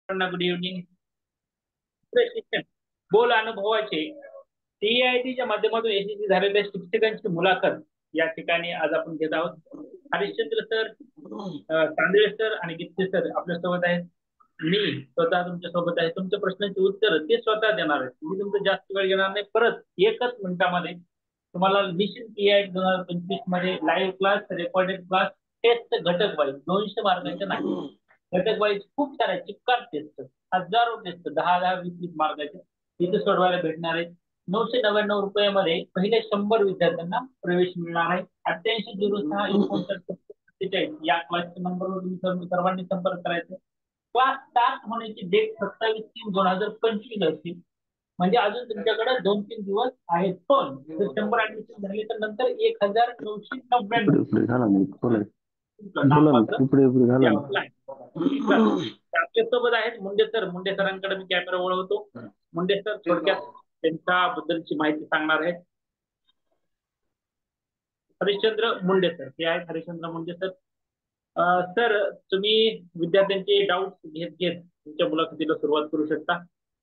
Good evening. बोल अनुभवाचे टीआयटीच्या माध्यमातून यशस्वी झालेल्या शिक्षकांची मुलाखत या ठिकाणी आज आपण घेत आहोत. हरिश्चंद्र सर, तांदळे सर आणि गित्ते सर आपल्या सोबत आहेत. मी स्वतः तुमच्या सोबत आहे. तुमच्या प्रश्नांची उत्तर ते स्वतः देणार आहेत. मी तुमचं जास्त वेळ घेणार नाही. परत एकच मिनिटामध्ये तुम्हाला निश्चित टीआयटी 2025 मध्ये live class, recorded class, test घटक वाईज 200 मार्कांचे नाही. घटक वाईज खूप साऱ्या चिक्कार टेस्ट, हजारो टेस्ट, 10-10, 20-20 मार्काचे इथे सोडवायला भेटणार आहे. 999 रुपयामध्ये पहिले 100 विद्यार्थ्यांना प्रवेश मिळणार आहे. 8806 या क्लासच्या नंबरवर तुम्ही सर्वांनी संपर्क करायचा. क्लास स्टार्ट होण्याची डेट 27/3/2025 असतील. म्हणजे अजून तुमच्याकडे 2-3 दिवस आहेत. पण जर 100 ऍडमिशन झाले तर नंतर 1999 इकडे इकडे झाला ना बोला बोला ना नाममात्र इकडे इकडे झाला द्यावं ना. लागेल. चला. आपल्या सोबत आहेत मुंडे सर. मुंडे सरांकडे मी कॅमेरा वळवतो. मुंडे सर थोडक्यात त्यांच्याबद्दलची माहिती सांगणार आहेत. हरिश्चंद्र मुंडे सर हे आहेत. हरिश्चंद्र मुंडे सर. सर, तुम्ही विद्यार्थ्यांचे डाऊट घेत घेत तुमच्या मुलाखतीला सुरुवात करू शकता.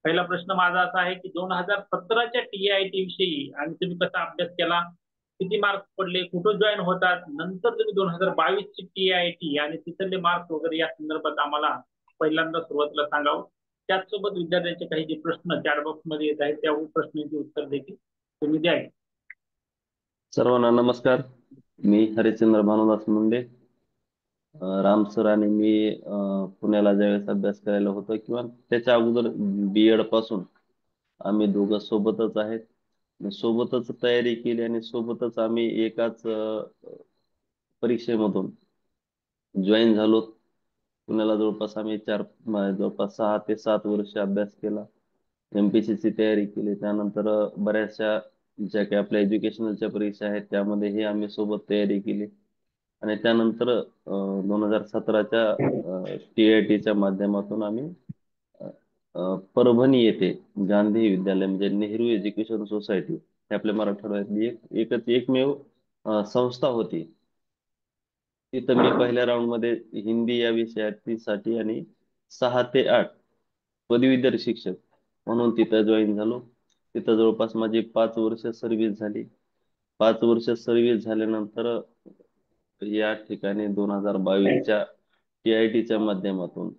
पहिला प्रश्न माझा असा आहे की 2017च्या टीआयटी विषयी आणि तुम्ही कसा अभ्यास केला, किती मार्क्स पडले, कुठं जॉईन होतात, नंतर तुम्ही 2022 ची टीआयटी आणि तिथले मार्क्स वगैरे या संदर्भात आम्हाला पहिल्यांदा सुरुवातीला सांगावं. त्याचसोबत विद्यार्थ्यांचे काही जे प्रश्न चॅटबॉक्स मध्ये येत आहेत त्या प्रश्नांची उत्तर देखील तुम्ही द्यावे. सर्वांना नमस्कार. मी हरिश्चंद्र भानुदास मुंडे. राम सर आणि मी पुण्याला ज्यावेळेस अभ्यास करायला होतो किंवा त्याच्या अगोदर बीएड पासून आम्ही दोघं सोबतच आहेत. सोबतच तयारी केली आणि सोबतच आम्ही एकाच परीक्षेमधून जॉईन झालो. पुण्याला जवळपास आम्ही जवळपास 6 ते 7 वर्ष अभ्यास केला. एमपीएससी ची तयारी केली. त्यानंतर बऱ्याचशा ज्या काही आपल्या एज्युकेशनलच्या परीक्षा आहेत त्यामध्येही आम्ही सोबत तयारी केली. आणि त्यानंतर 2017च्या टीआयटीच्या माध्यमातून आम्ही अ, अ, परभणी येथे गांधी विद्यालय म्हणजे नेहरू एज्युकेशन सोसायटी हे आपल्या मराठवाड्यातली एकमेव संस्था होती. तिथं मी पहिल्या राऊंड मध्ये हिंदी या विषयासाठी आणि 6 ते 8 पदवीधर शिक्षक म्हणून तिथं जॉईन झालो. तिथं जवळपास माझी 5 वर्ष सर्व्हिस झाली. 5 वर्ष सर्व्हिस झाल्यानंतर या ठिकाणी 2022च्या टीआयटीच्या माध्यमातून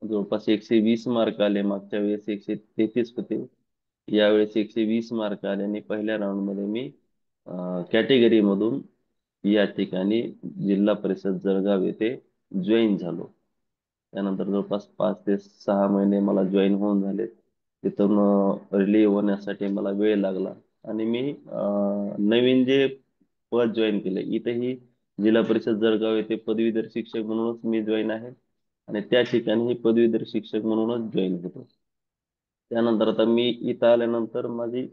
जवळपास 120 मार्क आले. मागच्या वेळेस 133 होते. यावेळेस 120 मार्क आले आणि पहिल्या राऊंड मध्ये मी कॅटेगरी मधून या ठिकाणी जिल्हा परिषद जळगाव येथे जॉईन झालो. त्यानंतर जवळपास 5 ते 6 महिने मला जॉईन होऊन झाले. तिथून रिलीव्ह होण्यासाठी मला वेळ लागला आणि मी नवीन जे पद जॉईन केले इथेही जिल्हा परिषद जळगाव येथे पदवीधर शिक्षक म्हणूनच मी जॉईन आहे आणि त्या ठिकाणी पदवीधर शिक्षक म्हणूनच जॉईन होतो. त्यानंतर आता मी इथं आल्यानंतर माझी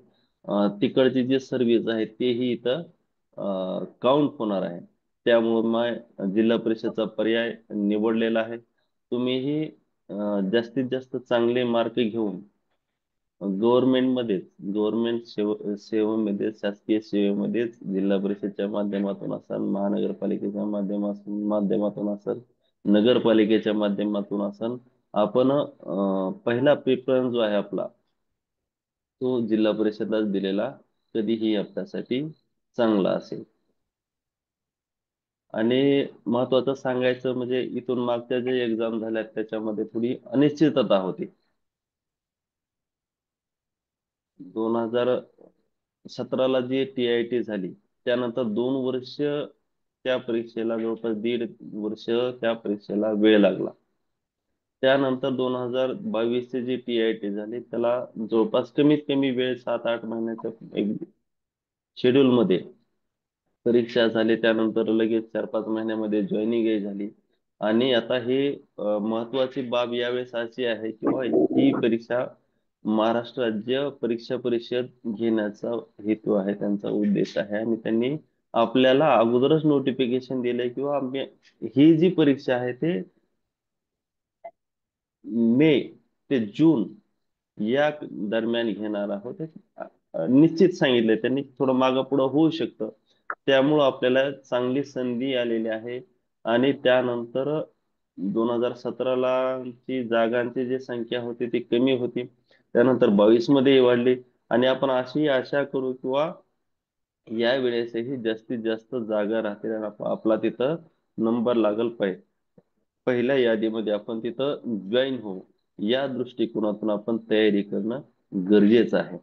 तिकडची जी सर्व्हिस आहे तेही इथं काउंट होणार आहे. त्यामुळे जिल्हा परिषदचा पर्याय निवडलेला आहे. तुम्हीही जास्तीत जास्त चांगले मार्क घेऊन गव्हर्नमेंट सेवेमध्ये शासकीय सेवेमध्येच जिल्हा परिषदच्या माध्यमातून असाल, महानगरपालिकेच्या माध्यमातून असाल, नगरपालिकेच्या माध्यमातून असाल, आपण पहिला प्रेफरन्स जो आहे आपला तो जिल्हा परिषदलाच दिलेला कधीही आपल्यासाठी चांगला असेल. आणि महत्वाचं सांगायचं म्हणजे इथून मागच्या जे एक्झाम झाल्या त्याच्यामध्ये थोडी अनिश्चितता होती. 2017ला जी टीआयटी झाली त्यानंतर 2 वर्ष त्या परीक्षेला जवळपास 1.5 वर्ष त्या परीक्षेला वेळ लागला. त्यानंतर 2022 जी टीआयटी झाली त्याला जवळपास कमीत कमी वेळ 7-8 महिन्याच्या एक शेड्यूल मध्ये परीक्षा झाली. त्यानंतर लगेच 4-5 महिन्यामध्ये जॉईनिंग झाली. आणि आता हे महत्वाची बाब यावेळेस अशी आहे किंवा ही परीक्षा महाराष्ट्र राज्य परीक्षा परिषद घेण्याचा हेतू आहे, त्यांचा उद्देश आहे आणि त्यांनी आपल्याला अगोदरच नोटिफिकेशन दिलंय किंवा ही जी परीक्षा आहे ते मे ते जून या दरम्यान घेणार आहोत. निश्चित सांगितलंय त्यांनी. थोडं मागं पुढं होऊ शकतं. त्यामुळं आपल्याला चांगली संधी आलेली आहे आणि त्यानंतर 2017ला ची जागांची जी संख्या होती ती कमी होती. त्यानंतर 22 मध्ये वाढली. आणि आपण अशी आशा करू किंवा या वेळेसही जास्तीत जास्त जागा राहतील आणि आपला तिथं नंबर लागल पाहिजे. पहिल्या यादीमध्ये आपण तिथं जॉईन होऊ, या दृष्टिकोनातून आपण तयारी करणं गरजेचं आहे.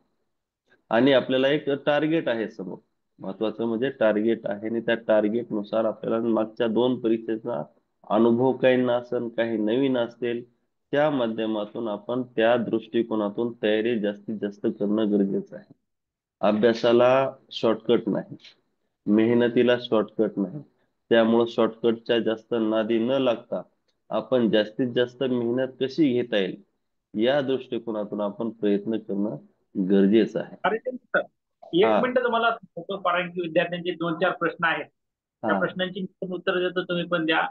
आणि आपल्याला एक टार्गेट आहे समोर. महत्वाचं म्हणजे टार्गेट आहे, आणि त्या टार्गेट नुसार आपल्याला मागच्या 2 परीक्षेचा अनुभव काही नसेल, काही नवीन असतील, त्या माध्यमातून आपण त्या दृष्टिकोनातून तयारी जास्तीत जास्त करणं गरजेचं आहे. अभ्यासाला शॉर्टकट नाही, मेहनतीला शॉर्टकट नाही. त्यामुळं शॉर्टकटच्या जास्त नादी न लागता आपण जास्तीत जास्त मेहनत कशी घेता येईल, या दृष्टिकोनातून आपण प्रयत्न करणं गरजेचं आहे. अरे ते सर, हा. एक मिनिट तुम्हाला होतो, कारण की विद्यार्थ्यांचे 2-4 प्रश्न आहेत. त्या हा. प्रश्नांची मी पण उत्तर देतो, तुम्ही पण द्या.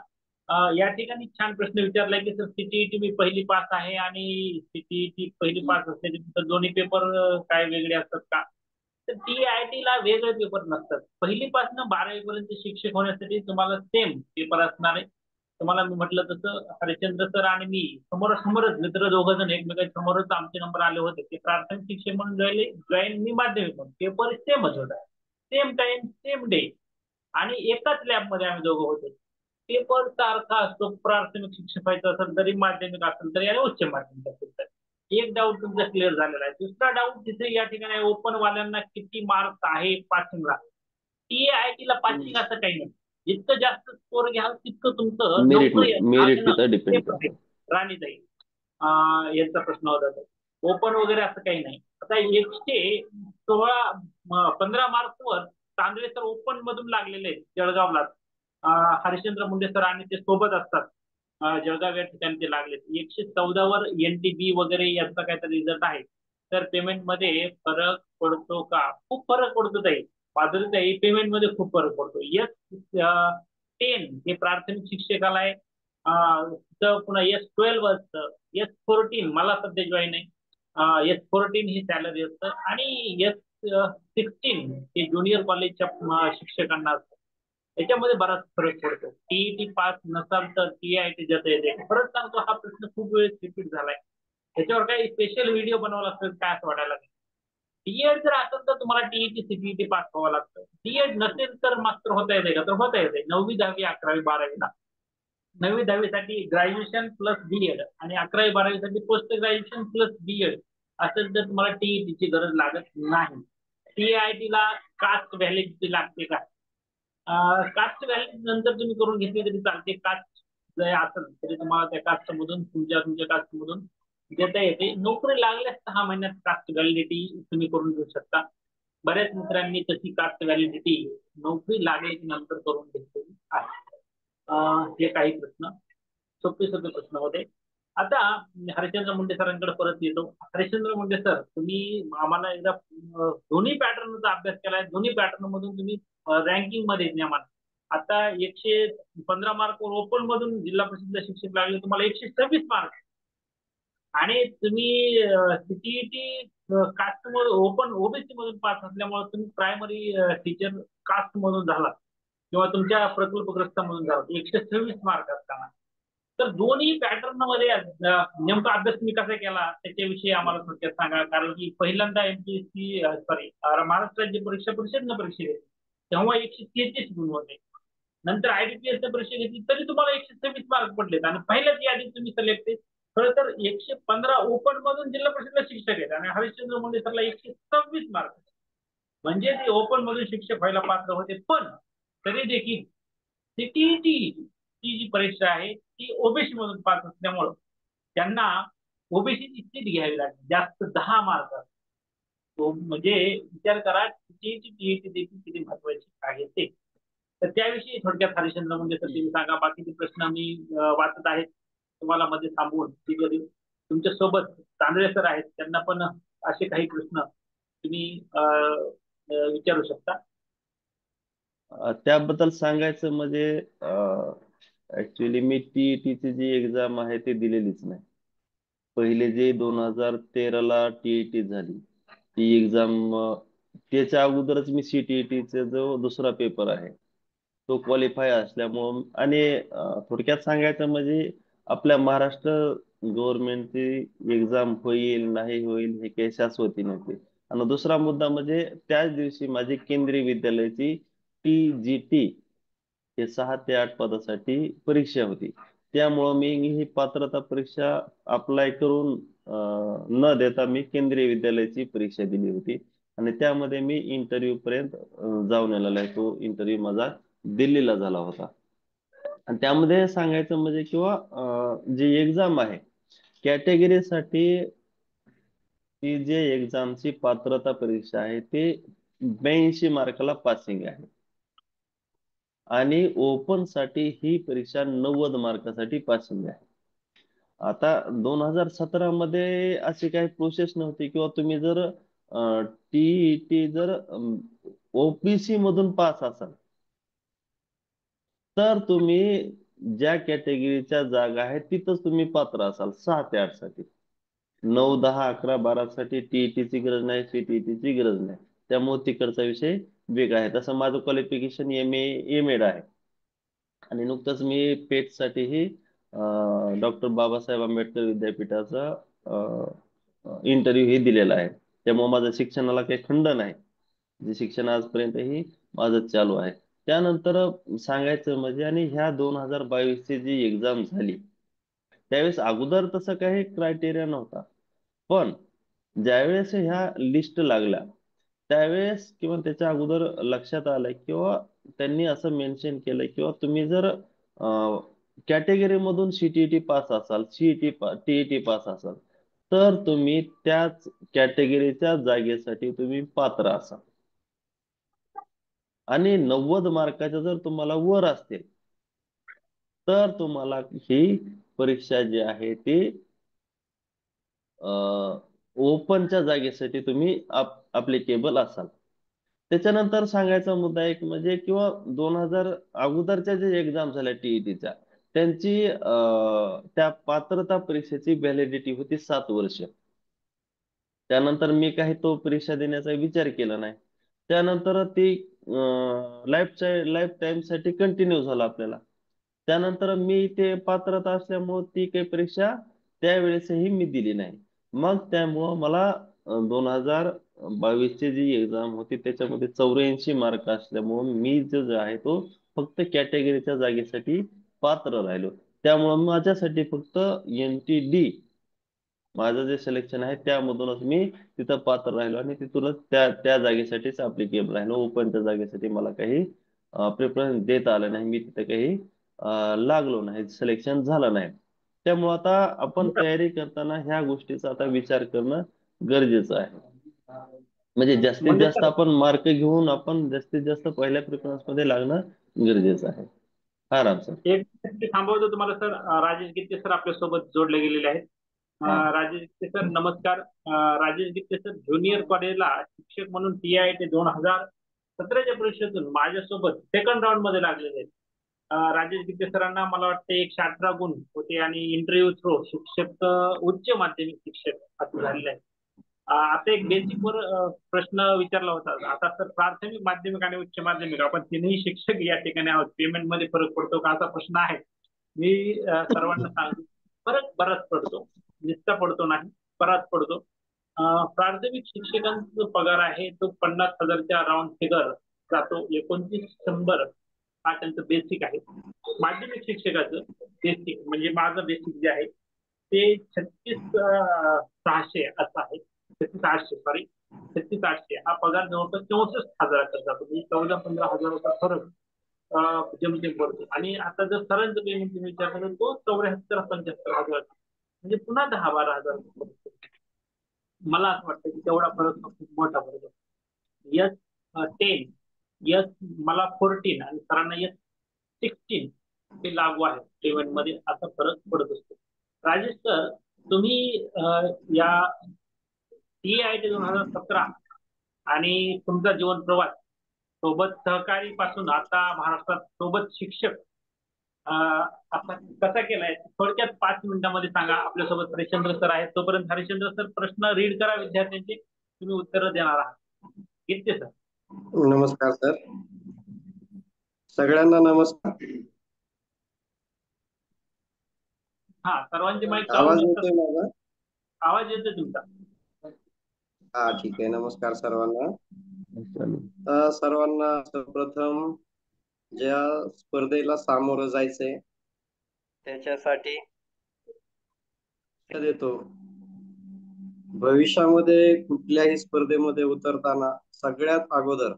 या ठिकाणी छान प्रश्न विचारलाय की सर, सीटीईटी मी पहिली पास आहे आणि सीटीईटी पहिली पास असल्यानंतर दोन्ही पेपर काय वेगळे असतात का? तर टीआयटी ला वेगळे पेपर नसतात. पहिलीपासून 12वी पर्यंत शिक्षक होण्यासाठी तुम्हाला सेम पेपर असणार आहे. तुम्हाला मी म्हटलं तसं हरिश्चंद्र सर आणि मी समोरासमोरच मित्र दोघं जण एकमेकांच्या समोरच आमचे नंबर आले होते. ते प्राथमिक शिक्षक म्हणून जॉईन, मी माध्यमिक म्हणून. पेपर सेमच होता, सेम टाइम सेम डे, आणि एकाच लॅबमध्ये आम्ही दोघं होतो. पेपर सारखा असतो. प्राथमिक शिक्षक व्हायचं असेल तरी, माध्यमिक असेल तरी, आणि उच्च माध्यमिक असेल तरी. एक डाऊट तुमचा क्लिअर झालेला आहे. दुसरा डाऊट तिथे या ठिकाणी ओपन वाल्यांना किती मार्क्स आहे पासिंगला. टीआयटी ला पासिंग असं काही नाही. जितकं जास्त स्कोर घ्याल तितकं तुमचं मेरिट नोकरी मेरिट लागणं तिथं डिपेंड safe आहे. करतं. राणीताई, यांचा प्रश्न होता तो. ओपन वगैरे असं काही नाही. आता 15 मार्कवर तांदळे सर ओपन मधून लागलेले आहेत जळगावला. हरिश्चंद्र मुंडे सर आणि ते सोबत असतात. जळगाव या ठिकाणी ते लागले. 114 वर एनटीबी वगैरे यांचा काहीतरी रिझल्ट आहे. तर पेमेंट मध्ये फरक पडतो का? खूप फरक पडतो ताई. माधुरीताई, पेमेंट मध्ये खूप फरक पडतो. S10 हे प्राथमिक शिक्षकाला आहे. तर पुन्हा S12 असतं. S14 मला सध्या जॉईन आहे. S14 ही सॅलरी असतं, आणि S16 हे ज्युनियर कॉलेजच्या शिक्षकांना असतं. त्याच्यामध्ये बराच फरक पडतो. टीईटी पास नसाल तर टीआयटी देता येते. परत सांगतो, हा प्रश्न खूप वेळेस रिपीट झालाय. त्याच्यावर काही स्पेशल व्हिडिओ बनवावा लागतो काय असं वाटायला लागलं. डीएड जर असेल तर तुम्हाला टीईटी सीटीईटी पास व्हावं लागतं. डीएड नसेल तर मास्टर होता येते का? तर होता येते 9वी 10वी 11वी 12वीला. 9वी 10वी साठी ग्रॅज्युएशन प्लस बीएड, आणि 11वी 12वी साठी पोस्ट ग्रॅज्युएशन प्लस बीएड असेल तर तुम्हाला टीईटीची गरज लागत नाही. टीआयटी ला कास्ट व्हॅलिडिटी लागते का? कास्ट व्हॅलिडिटी नंतर तुम्ही करून घेतली तरी चालते. कास्ट जर असेल तरी तुम्हाला त्या कास्ट मधून, तुमच्या तुमच्या कास्ट मधून देता येते. नोकरी लागल्यास 6 महिन्यात कास्ट व्हॅलिडिटी तुम्ही करून घेऊ शकता. बऱ्याच मित्रांनी तशी कास्ट व्हॅलिडिटी नोकरी लागल्याच्या नंतर करून घेतलेली आहे. हे काही प्रश्न, सोपे सोपे प्रश्न होते. आता हरिश्चंद्र मुंडे सरांकडे परत येतो. हरिश्चंद्र मुंडे सर, तुम्ही आम्हाला एकदा दोन्ही पॅटर्नचा अभ्यास केलाय. दोन्ही पॅटर्न मधून तुम्ही रँकिंग मध्ये आम्हाला आता 115 मार्क ओपन मधून जिल्हा परिषद शिक्षक लागले, तुम्हाला 126 मार्क. आणि तुम्ही सीटीईटी कास्ट मधून, ओपन ओबीसी मधून पास असल्यामुळे तुम्ही प्रायमरी टीचर कास्ट मधून झाला, किंवा तुमच्या प्रकल्पग्रस्तामधून झाला 126 मार्क असताना. तर दोन्ही पॅटर्न मध्ये नेमका अभ्यास तुम्ही कसा केला त्याच्याविषयी आम्हाला थोडक्यात सांगा. कारण की पहिल्यांदा एमपीएससी, सॉरी, महाराष्ट्र राज्य परीक्षा परिषद परीक्षा घेतली तेव्हा 133 गुण होते. नंतर आयबीपीएस परीक्षा घेतली तरी तुम्हाला 126 मार्क पडलेत, आणि पहिल्याच यादीत तुम्ही सिलेक्ट. खरं तर 115 ओपन मधून जिल्हा परिषदला शिक्षक आहेत, आणि हरिश्चंद्र मुंडे सरला 126 मार्क. म्हणजे ते ओपन मधून शिक्षक व्हायला पात्र होते. पण तरी देखील सीटीईटी ची जी परीक्षा आहे ती ओबीसी मधून पास असल्यामुळं त्यांना ओबीसीची सीट घ्यावी लागली, जास्त 10 मार्क. तो म्हणजे विचार करा सीटीईटी टीईटी देखील किती महत्वाची आहे ते. तर त्याविषयी थोडक्यात हरिश्चंद्र मुंडे सर तुम्ही सांगा. बाकीचे प्रश्न मी वाचत आहेत तुम्हाला मध्ये थांबवून. तुमच्या सोबत तांदळे सर आहेत, त्यांना पण असे काही प्रश्न तुम्ही विचारू शकता. त्याबद्दल सांगायचं म्हणजे ऍक्च्युली मी टीईटीची जी एक्झाम आहे ती दिलेलीच नाही. पहिले जे 2013ला टीईटी झाली ती एक्झाम, त्याच्या अगोदरच मी सीटीईटीचा जो दुसरा पेपर आहे तो क्वालिफाय असल्यामुळं आणि थोडक्यात सांगायचं म्हणजे आपल्या महाराष्ट्र गव्हर्नमेंटची एक्झाम होईल नाही होईल हे काही शाश्वती नव्हती. आणि दुसरा मुद्दा म्हणजे त्याच दिवशी माझी केंद्रीय विद्यालयाची TGT हे 6 ते 8 पदासाठी परीक्षा होती. त्यामुळं मी ही पात्रता परीक्षा अप्लाय करून न देता मी केंद्रीय विद्यालयाची परीक्षा दिली होती. आणि त्यामध्ये मी इंटरव्ह्यू पर्यंत जाऊन आलेला आहे. तो इंटरव्ह्यू माझा दिल्लीला झाला होता. आणि त्यामध्ये सांगायचं म्हणजे किंवा जी एक्झाम आहे कॅटेगरीसाठी, ती जे एक्झामची पात्रता परीक्षा आहे ते 82 मार्काला पासिंग आहे. आणि ओपन साठी ही परीक्षा 90 मार्कासाठी पासिंग आहे. आता 2017 मध्ये अशी काही प्रोसेस नव्हती किंवा तुम्ही जर TET जर OBC मधून पास असाल तर तुम्ही ज्या कॅटेगरीच्या जागा आहेत तिथंच तुम्ही पात्र असाल 6 ते 8 साठी. 9, 10, 11, 12 साठी TET ची गरज नाही, CTET ची गरज नाही. त्यामुळे तिकडचा विषय वेगळा आहे. तसं माझं क्वालिफिकेशन MA आहे. आणि नुकतंच मी पेट साठीही डॉक्टर बाबासाहेब आंबेडकर विद्यापीठाचा इंटरव्ह्यू ही दिलेला आहे. त्यामुळे माझं शिक्षणाला काही खंड नाही. जे शिक्षण आजपर्यंतही माझं चालू आहे. त्यानंतर सांगायचं म्हणजे आणि ह्या 2022 ची जी एक्झाम झाली त्यावेळेस अगोदर तसं काही क्रायटेरिया नव्हता. पण ज्यावेळेस ह्या लिस्ट लागल्या त्यावेळेस किंवा त्याच्या अगोदर लक्षात आलं किंवा त्यांनी असं मेन्शन केलं किंवा तुम्ही जर कॅटेगरी मधून CTET पास असाल, TET पास असाल तर तुम्ही त्याच कॅटेगरीच्या जागेसाठी तुम्ही पात्र असाल. आणि 90 मार्काच्या जर तुम्हाला वर असतील तर तुम्हाला ही परीक्षा जी आहे ती ओपनच्या जागेसाठी तुम्ही अप्लिकेबल असाल. त्याच्यानंतर सांगायचा मुद्दा एक म्हणजे किंवा 2000 अगोदरच्या जे एक्झाम झाल्या TETच्या त्यांची त्या पात्रता परीक्षेची व्हॅलिडिटी होती 7 वर्ष. त्यानंतर मी काही तो परीक्षा देण्याचा विचार केला नाही. त्यानंतर ती लाईफ टाईम साठी कंटिन्यू झालं आपल्याला. त्यानंतर मी ते पात्रता असल्यामुळे ती काही परीक्षा त्यावेळेसही मी दिली नाही. मग त्यामुळं मला 2022 ची जी एक्झाम होती त्याच्यामध्ये 84 मार्क असल्यामुळं मी जो आहे तो फक्त कॅटेगरीच्या जागेसाठी पात्र राहिलो. त्यामुळं माझ्यासाठी फक्त NTD माझं जे सिलेक्शन आहे त्यामधूनच मी तिथं पात्र राहिलो आणि तिथूनच त्या त्या जागेसाठीच अप्लिकेबल राहिलो. ओपनच्या जागेसाठी मला काही प्रेफरन्स देता आलं नाही. मी तिथे काही लागलो नाही, सिलेक्शन झालं नाही. त्यामुळे आता आपण तयारी करताना ह्या गोष्टीचा आता विचार करणं गरजेचं आहे. म्हणजे जास्तीत म्हणजे जास्त सर, आपण मार्क घेऊन आपण जास्तीत जास्त पहिल्या प्रेफरन्स मध्ये लागणं गरजेचं आहे. हा राम सर. एक मिनिट थांबवतो तुम्हाला सर. राजेश गित्ते सर आपल्यासोबत जोडले गेलेले आहेत. हा. राजेश गित्ते सर नमस्कार. राजेश गित्ते सर ज्युनियर कॉलेजला शिक्षक म्हणून TIT 2017च्या परीक्षेतून माझ्यासोबत सेकंड राऊंड मध्ये लागलेले आहेत. राजेश गित्ते सरांना मला वाटतं 118 गुण होते आणि इंटरव्ह्यू थ्रू शिक्षक उच्च माध्यमिक शिक्षक असं झालेलं आहे. आता एक बेसिक वर प्रश्न विचारला होता. आता सर प्राथमिक माध्यमिक आणि उच्च माध्यमिक आपण तिन्ही शिक्षक या ठिकाणी आहोत. पेमेंट मध्ये फरक पडतो का असा प्रश्न आहे. मी सर्वांना सांगतो फरक बराच पडतो. नुसता पडतो नाही, बराच पडतो. प्राथमिक शिक्षकांचा पगार आहे तो 50,000च्या राऊंड फिगर जातो. 2900 हा त्यांचं बेसिक आहे. माध्यमिक शिक्षकाचं बेसिक म्हणजे माझं बेसिक जे आहे ते 36,600 असं आहे. 36,800 सॉरी, 36,800 हा पगार जवळपास 64,000चा जातो. म्हणजे 14-15 हजार फरक जेमतेम पडतो. आणि आता जर सरांचं पेमेंट तुम्ही विचार कराल तो 74-75 हजार म्हणजे पुन्हा 10-12 हजार मला असं वाटतं की तेवढा फरक खूप मोठा फरक आहे. S10, यस मला 14 आणि सरांना S16 हे लागू आहे पेमेंट मध्ये असा फरक पडत असतो. राजेश सर तुम्ही या TIT 2017 आणि तुमचा जीवन प्रवास सोबत सहकारी पासून आता महाराष्ट्रात सोबत शिक्षक असा कसा केलाय थोडक्यात 5 मिनिटांमध्ये सांगा. आपल्यासोबत हरिश्चंद्र सर आहेत. तोपर्यंत हरिश्चंद्र सर प्रश्न रीड करा विद्यार्थ्यांचे, तुम्ही उत्तर देणार आहात. घेतले सर. नमस्कार सर. सगळ्यांना नमस्कार. हा, सर्वांचे माईक चालू आवाज नसतात. येतोय माझा? आवाज येतोय तुमचा. हा, ठीक आहे. नमस्कार सर्वांना. चालेल. सर्वांना सर्वप्रथम ज्या स्पर्धेला सामोरं जायचंय त्याच्यासाठी देतो. भविष्यामध्ये कुठल्याही स्पर्धेमध्ये उतरताना सगळ्यात अगोदर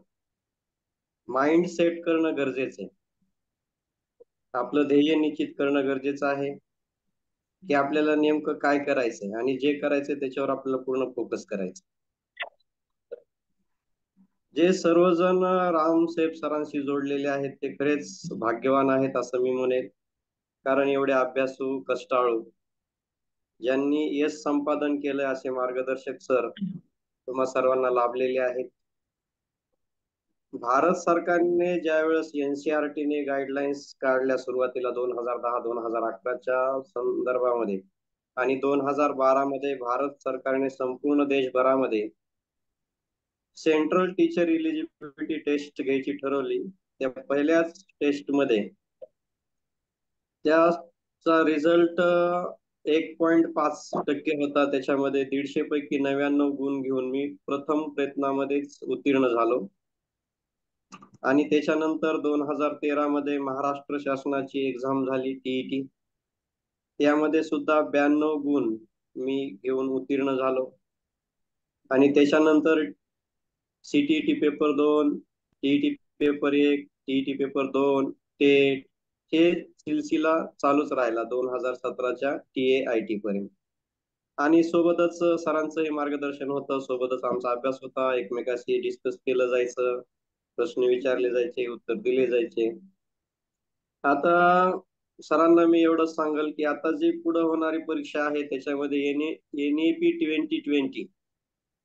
माइंड सेट करणं गरजेचं आहे. आपलं ध्येय निश्चित करणं गरजेचं आहे की आपल्याला नेमकं काय करायचंय आणि जे करायचंय त्याच्यावर आपल्याला पूर्ण फोकस करायचं. जे सर्वजण रामसेफ सरांशी जोडलेले आहेत ते खरेच भाग्यवान आहेत असं मी म्हणेन. कारण एवढे अभ्यासू, कष्टाळू, ज्यांनी यश संपादन केलंय असे मार्गदर्शक सर तुम्हा सर्वांना लाभलेले आहेत. भारत सरकारने ज्यावेळेस एनसीईआरटीने गाईडलाईन्स काढल्या सुरुवातीला 2010-2011च्या संदर्भामध्ये आणि 2012 मध्ये भारत सरकारने संपूर्ण देशभरामध्ये सेंट्रल टीचर इलिजिबिलिटी टेस्ट घ्यायची ठरवली. त्या पहिल्याच टेस्ट मध्ये त्याचा रिझल्ट 1.5% होता. त्याच्यामध्ये 150 पैकी 99 गुण घेऊन मी प्रथम प्रयत्नामध्येच उत्तीर्ण झालो. आणि त्याच्यानंतर 2013 मध्ये महाराष्ट्र शासनाची एक्झाम झाली टीईटी. त्यामध्ये सुद्धा 92 गुण मी घेऊन उत्तीर्ण झालो. आणि त्याच्यानंतर CTET paper 2, TET paper 1, TET paper 2, TAIT हे सिलसिला चालूच राहिला 2017च्या TAIT पर्यंत. आणि सोबतच सरांचं हे मार्गदर्शन होतं, सोबतच आमचा अभ्यास होता, एकमेकाशी डिस्कस केलं जायचं, प्रश्न विचारले जायचे, उत्तर दिले जायचे. आता सरांना मी एवढंच सांगेल की आता जी पुढे होणारी परीक्षा आहे त्याच्यामध्ये NEP 2020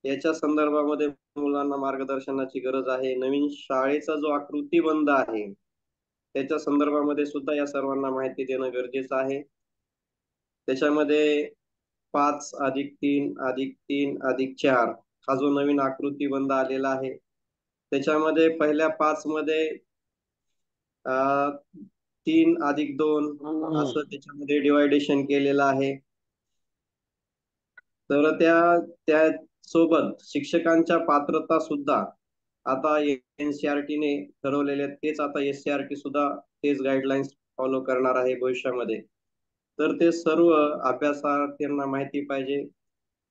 याच्या संदर्भामध्ये मुलांना मार्गदर्शनाची गरज आहे. नवीन शाळेचा जो आकृतीबंध आहे त्याच्या संदर्भामध्ये सुद्धा या सर्वांना माहिती देणं गरजेचं आहे. त्याच्यामध्ये 5+3+3+4 हा जो नवीन आकृतीबंध आलेला आहे त्याच्यामध्ये पहिल्या 5 मध्ये 3+2 असं त्याच्यामध्ये डिवायडेशन केलेलं आहे. तर त्या सोबत शिक्षकांच्या पात्रता सुद्धा आता एनसीईआरटीने ठरवलेले तेच आता एससीईआरटी सुद्धा तेच गाईडलाईन्स फॉलो करणार आहे भविष्यामध्ये. तर ते सर्व अभ्यासार्थींना माहिती पाहिजे.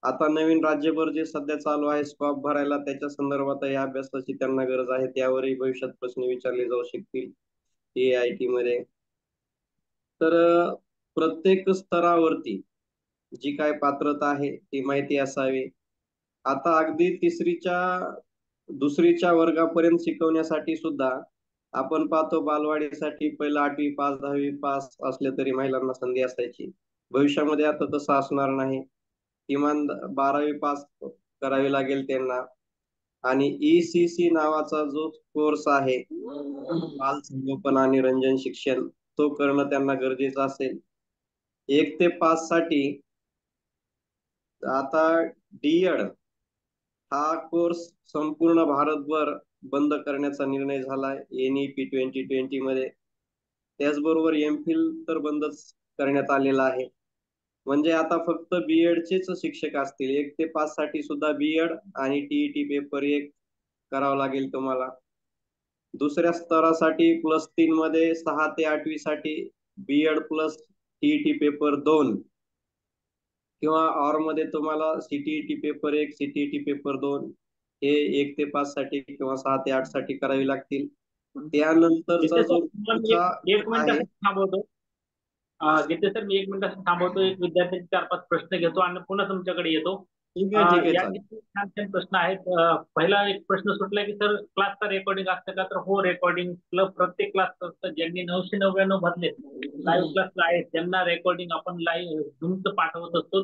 आता नवीन राज्यभर जे सध्या चालू आहे स्कॉप भरायला त्याच्या संदर्भात या अभ्यासाची त्यांना गरज आहे. त्यावरही भविष्यात प्रश्न विचारले जाऊ शकतील TAIT मध्ये. तर प्रत्येक स्तरावरती जी काय पात्रता आहे ती माहिती असावी. आता अगदी दुसरीच्या वर्गापर्यंत शिकवण्यासाठी सुद्धा आपण पाहतो बालवाडीसाठी पहिला 8वी पास 10वी पास असले तरी महिलांना संधी असायची. भविष्यामध्ये आता तसं असणार नाही. किमान 12वी पास करावी लागेल त्यांना. आणि ECC नावाचा जो कोर्स आहे बाल संगोपन आणि रंजन शिक्षण तो करणं त्यांना गरजेचं असेल. 1 ते 5 साठी आता DED हा कोर्स संपूर्ण भारतभर बंद करण्याचा निर्णय झालाय NEP 2020 मध्ये. त्याचबरोबर MPhil तर बंदच करण्यात आलेला आहे. म्हणजे आता फक्त BEdचेच शिक्षक असतील. 1 ते 5 साठी सुद्धा BEd आणि TET पेपर 1 करावा लागेल तुम्हाला. दुसऱ्या स्तरासाठी +3 मध्ये 6 ते 8वी साठी BEd प्लस TET पेपर 2 किंवा ऑर मध्ये तुम्हाला CTET पेपर 1, CTET पेपर 2 हे 1 ते 5 साठी किंवा 6 ते 8 साठी करावी लागतील. त्यानंतरचा जिथे जो सर तुम्हाला पुढचा एक आहे. मिनिटासाठी थांबवतो. जिथे सर मी 1 मिनिटासाठी थांबवतो. एक विद्यार्थ्यांचे 4-5 प्रश्न घेतो आणि पुन्हा तुमच्याकडे येतो. ठीक आहे या चालेल. ठिकाणी छान छान प्रश्न आहेत. पहिला एक प्रश्न सुटला की सर क्लासचा रेकॉर्डिंग असतं का? तर हो, रेकॉर्डिंग प्रत्येक क्लासचं असतं. ज्यांनी 999 भरले लाईव्ह क्लासला आहेत त्यांना रेकॉर्डिंग आपण लाईव्ह झूमचं पाठवत असतो.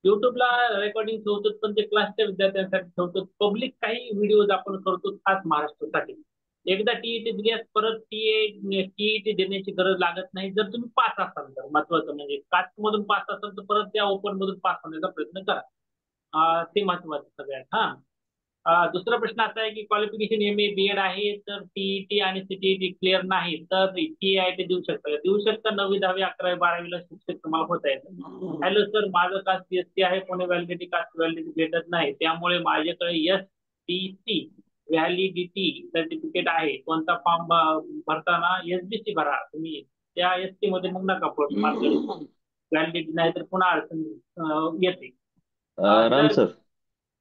युट्यूबला रेकॉर्डिंग ठेवतो पण ते क्लासच्या विद्यार्थ्यांसाठी ठेवतो. पब्लिक काही व्हिडिओज आपण करतो खास महाराष्ट्रासाठी. एकदा TET दिल्यास परत TET देण्याची गरज लागत नाही जर तुम्ही पास असाल तर. महत्वाचं म्हणजे कास्ट मधून पास असाल तर परत त्या ओपन मधून पास होण्याचा प्रयत्न करा. ते महत्वाचं सगळ्यात. हा, दुसरा प्रश्न असा आहे की qualification M A B Ed आहे तर टीईटी आणि सीटीईटी क्लिअर नाही तर टीआयटी देऊ शकता देऊ शकता 9वी 10वी 11वी 12वीला शिक्षक तुम्हाला होता येतं. हॅलो सर, माझं कास्ट एसटी आहे, कोणी व्हॅलिडिटी कास्ट व्हॅलिडिटी भेटत नाही, त्यामुळे माझ्याकडे S T C validity certificate आहे. कोणता फॉर्म भरताना एसबीसी भरा तुम्ही, त्या एसटी मध्ये मग नका पडू. माझ्याकडे व्हॅलिडिटी नाही तर पुन्हा अडचण येते. Ram sir, sir.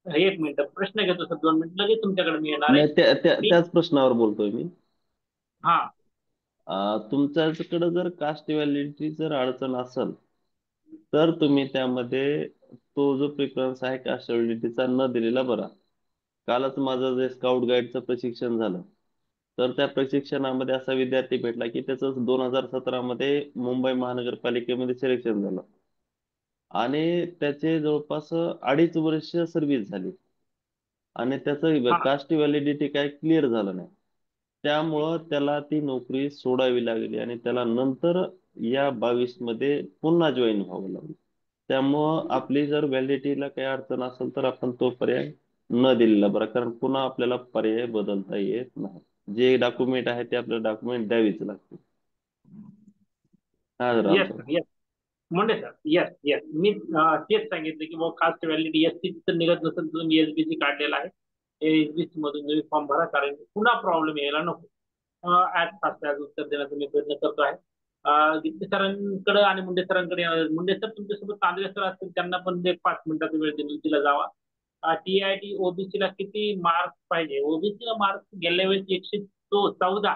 एक मिनिट प्रश्न घेतो सर, 2 मिनिट लगेच तुमच्याकडे मी येणार आहे. नाही, त्याच प्रश्नावर बोलतोय मी. हा, तुमच्याकडे जर कास्ट व्हॅलिडिटी जर अडचण असेल तर तुम्ही त्यामध्ये तो जो प्रिफरन्स आहे कास्ट व्हॅलिडिटीचा न दिलेला बरा. कालच माझं जे स्काउट गाईडचं प्रशिक्षण झालं तर त्या प्रशिक्षणामध्ये असा विद्यार्थी भेटला की त्याचं 2017 मध्ये मुंबई महानगरपालिकेमध्ये सिलेक्शन झालं आणि त्याचे जवळपास 2.5 वर्ष सर्व्हिस झाली आणि त्याचं हा. कास्ट व्हॅलिडिटी काय क्लिअर झालं नाही. त्यामुळं त्याला ती नोकरी सोडावी लागली आणि त्याला नंतर या 22 मध्ये पुन्हा जॉईन व्हावं लागलं. त्यामुळं आपली जर व्हॅलिडिटीला काही अडचण असेल तर आपण तो पर्याय न दिलेला बरं, कारण पुन्हा आपल्याला पर्याय बदलता येत नाही. जे डॉक्युमेंट आहे ते आपल्याला डॉक्युमेंट द्यावीच लागते. हा Ram yes sir. Sir, yes. Munde sir, yes yes, मी तेच सांगितलं की बाबा कास्ट व्हॅलिडिटी एसटी तर निघत नसेल तर तुम्ही एसबीसी काढलेला आहे, एसबीसी मधून तुम्ही फॉर्म भरा, कारण पुन्हा प्रॉब्लेम यायला नको. ऍज फास्ट ॲज उत्तर देण्याचा मी प्रयत्न करतो आहे. गीते सरांकडे आणि मुंडे सरांकडे मुंडे सर तुमच्यासोबत तांदळे सर असतील, त्यांना पण एक 5 मिनिटाचा वेळ दिला दिला जावा. टीआयटी ओबीसी ला किती मार्क्स पाहिजे? ओबीसी ला मार्क्स गेल्या वेळेस 114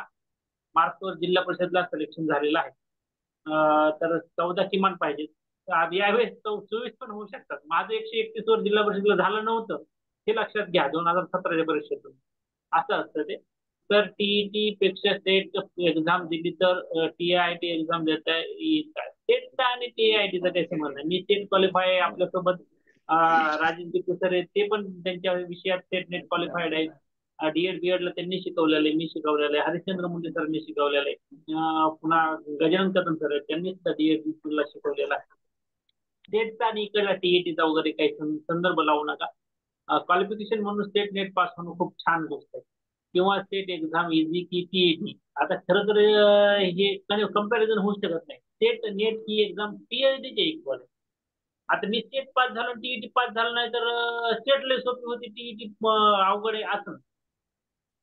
मार्क्सवर जिल्हा परिषदला सिलेक्शन झालेलं आहे. तर 14 किमान पाहिजे. तर यावेळेस 24 पण होऊ शकतात. माझं 131 वर जिल्हा परिषदला झालं नव्हतं, हे लक्षात घ्या 2017च्या परीक्षेतून. असं असतं ते. तर टीईटी पेक्षा स्टेट एक्झाम दिली तर टीआयटी एक्झाम देता येईल काय? स्टेटचा आणि टीआयटीचा काही संबंध नाही. मी स्टेट क्वालिफाय आहे, आपल्यासोबत राजेश गिते सर आहेत, ते पण त्यांच्या विषयात स्टेट नेट क्वालिफाईड आहेत. डीएड बीएड ला त्यांनी शिकवलेले, मी शिकवलेले, हरिश्चंद्र मुंडे सरांनी शिकवलेले, पुन्हा गजानन कदम सर आहेत, त्यांनी सुद्धा डीएड ला शिकवलेला आहे. स्टेटचा आणि इकडला टीईटीचा वगैरे काही संदर्भ लावू नका. क्वालिफिकेशन म्हणून स्टेट नेट पास होणं खूप छान गोष्ट आहे, किंवा स्टेट एक्झाम इझी की टीईटी. आता खरं तर हे कम्पॅरिझन होऊ शकत नाही. स्टेट नेट ही एक्झाम टीईटीचे इक्वल आहे. आता मी स्टेट पास झालो, टीईटी पास झालं नाही तर स्टेट लय सोपी होती, टीईटी अवघड आहे असं.